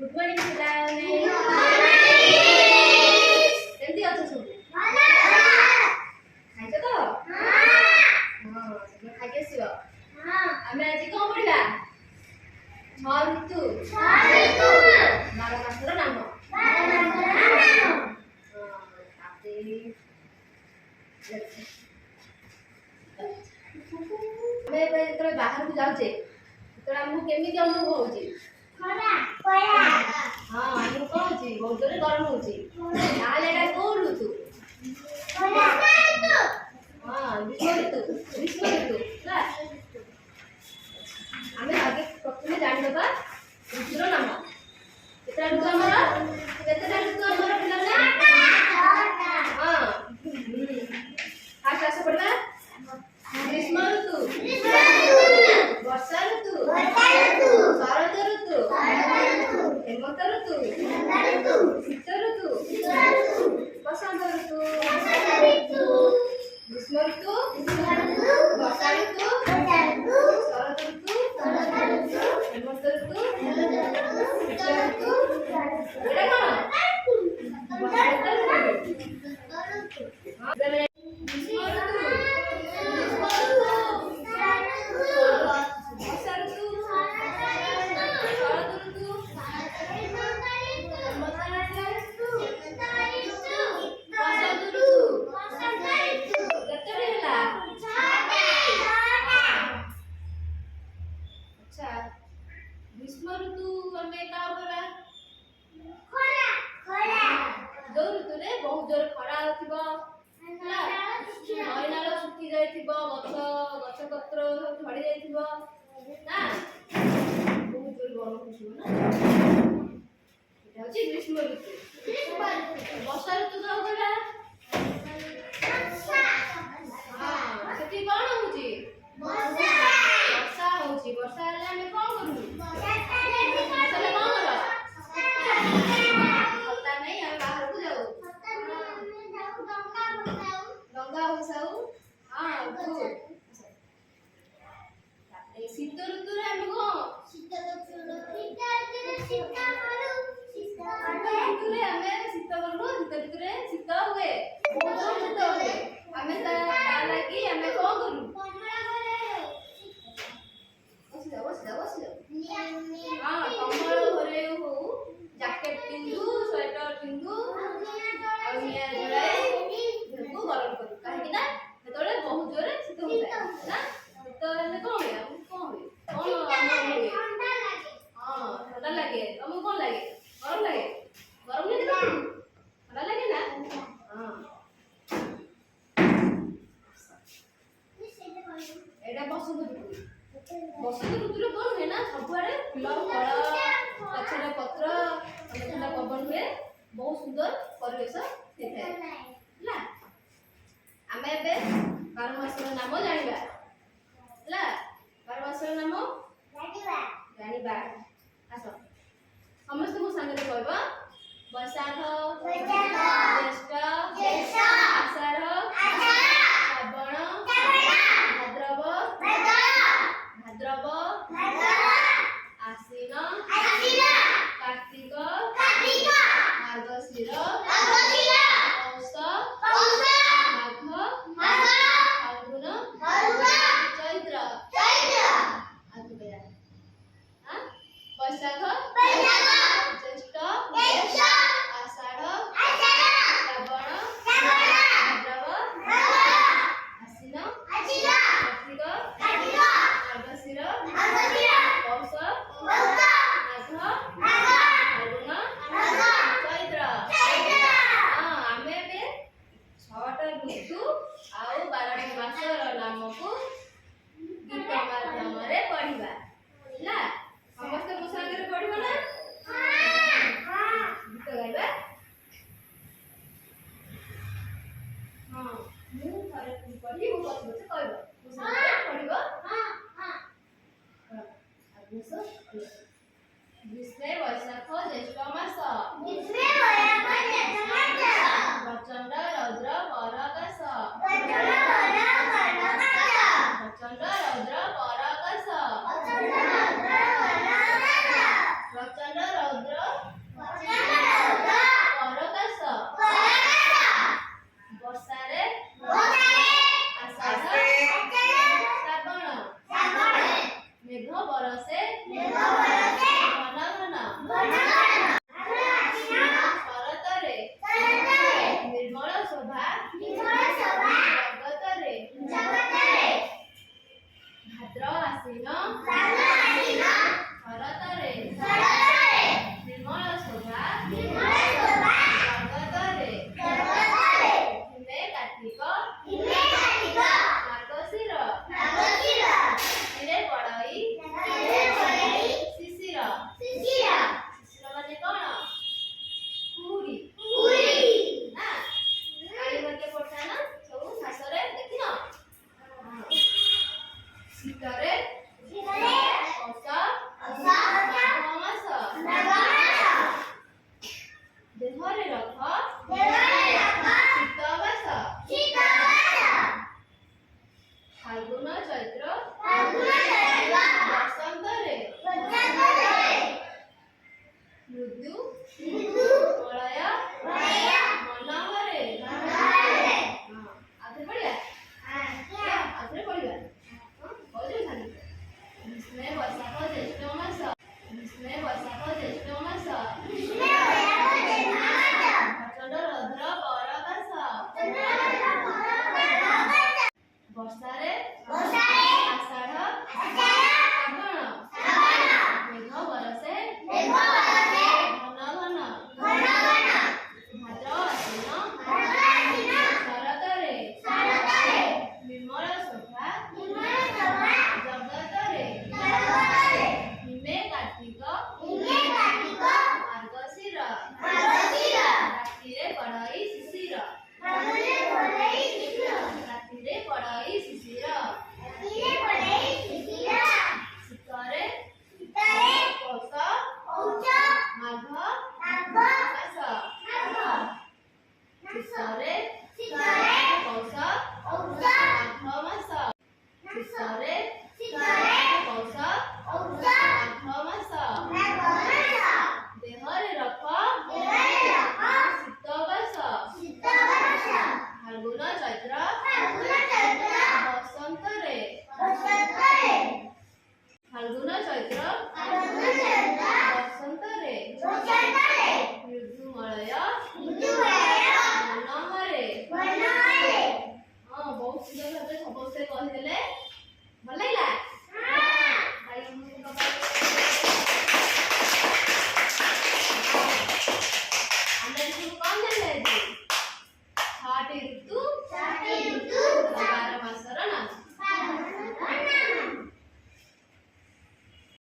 good morning पिलाने केमती अछ सब खाइछ तो हां सब खाइ के सियो आमे आज कोन पढिबा छ ऋतु 12 मासर नाम हमें जेतरे बाहर को जाउछे तो हमहु केमिति अनुभव होउची हाँ हमहु कोन होची बहुत जोरे गरम होची ताले एटा कोन ऋतु हाँ ग्रीष्म ऋतु ना हमें आगे प्रथमे जानि दबा ऋतुर नाम केता ऋतु हमर केता ऋतु हमर पिलाने हाँ फास्ट आसे पड़ला ग्रीष्म ऋतु वर्षा ऋतु शरद ऋतु हेमंत ऋतु शीत ऋतु बसंत ऋतु ग्रीष्म ऋतु वर्षा ऋतु शरद ऋतु हेमंत ऋतु शीत ऋतु एटा कोन बसंत ऋतु ग्रीष्म ऋतु हमें का होगा जो ऋतु रे बहुत जोर खरा होथिबो नई नाल सुखी जाइथिबो गछ पत्र सब झड़ी जाइथिबो ना बहुत जोर गरम होथिबो ना एटा होची ग्रीष्म ऋतु वर्षा ऋतु का होगा हां सेठी कोन होची वर्षा होची वर्षा हेले हमें कोन करू शीत ऋतु रे हम को शीत ऋतु रे हमें शीत करू शीत ऋतु रे शीत हुए बहुत शीत हुए हमें ता लागी हमें को करू बस हां कमल घरे हो जैकेट पिंदु स्वेटर पिंदु और निया जलाई को गरम करू काहे कि ना तोरे बहुत जोरे शीत होता है ना तो हमें कोन है ठंडा लगे तुमको कौन लगे गरम लगे ठंडा लगे ना हाँ एटा बसंत ऋतु कौन हुए ना सबुआड़े फूल फल गछर पत्र ठंडा पवन हुए बहुत सुंदर परिवेश होता है आमे एबे 12 मासर नाम जानिबा ला 12 मासर नाम जानिबा आस समस्त मो संगे कहबा वैशाख ज्येष्ठ आषाढ़ श्रावण भाद्रव आश्विन कार्तिक मार्गशीर पौष माघ फाल्गुन चैत्र वैशाख ज्येष्ठ आषाढ़ श्रावण भाद्रव आश्विन कार्तिक मार्गशीर पौष माघ फाल्गुन चैत्र हां आमे बे 6टा ऋतु आउ 12टा मासर नाम को गीत माध्यम रे पढिबा ला समस्त मो संगे पढिबा ना हां गीत गाइबा हां मु थारे पढी मु बस कहबो मो संगे पढिबो हां ग्रीष्म वैशाख ज्येष्ठ मास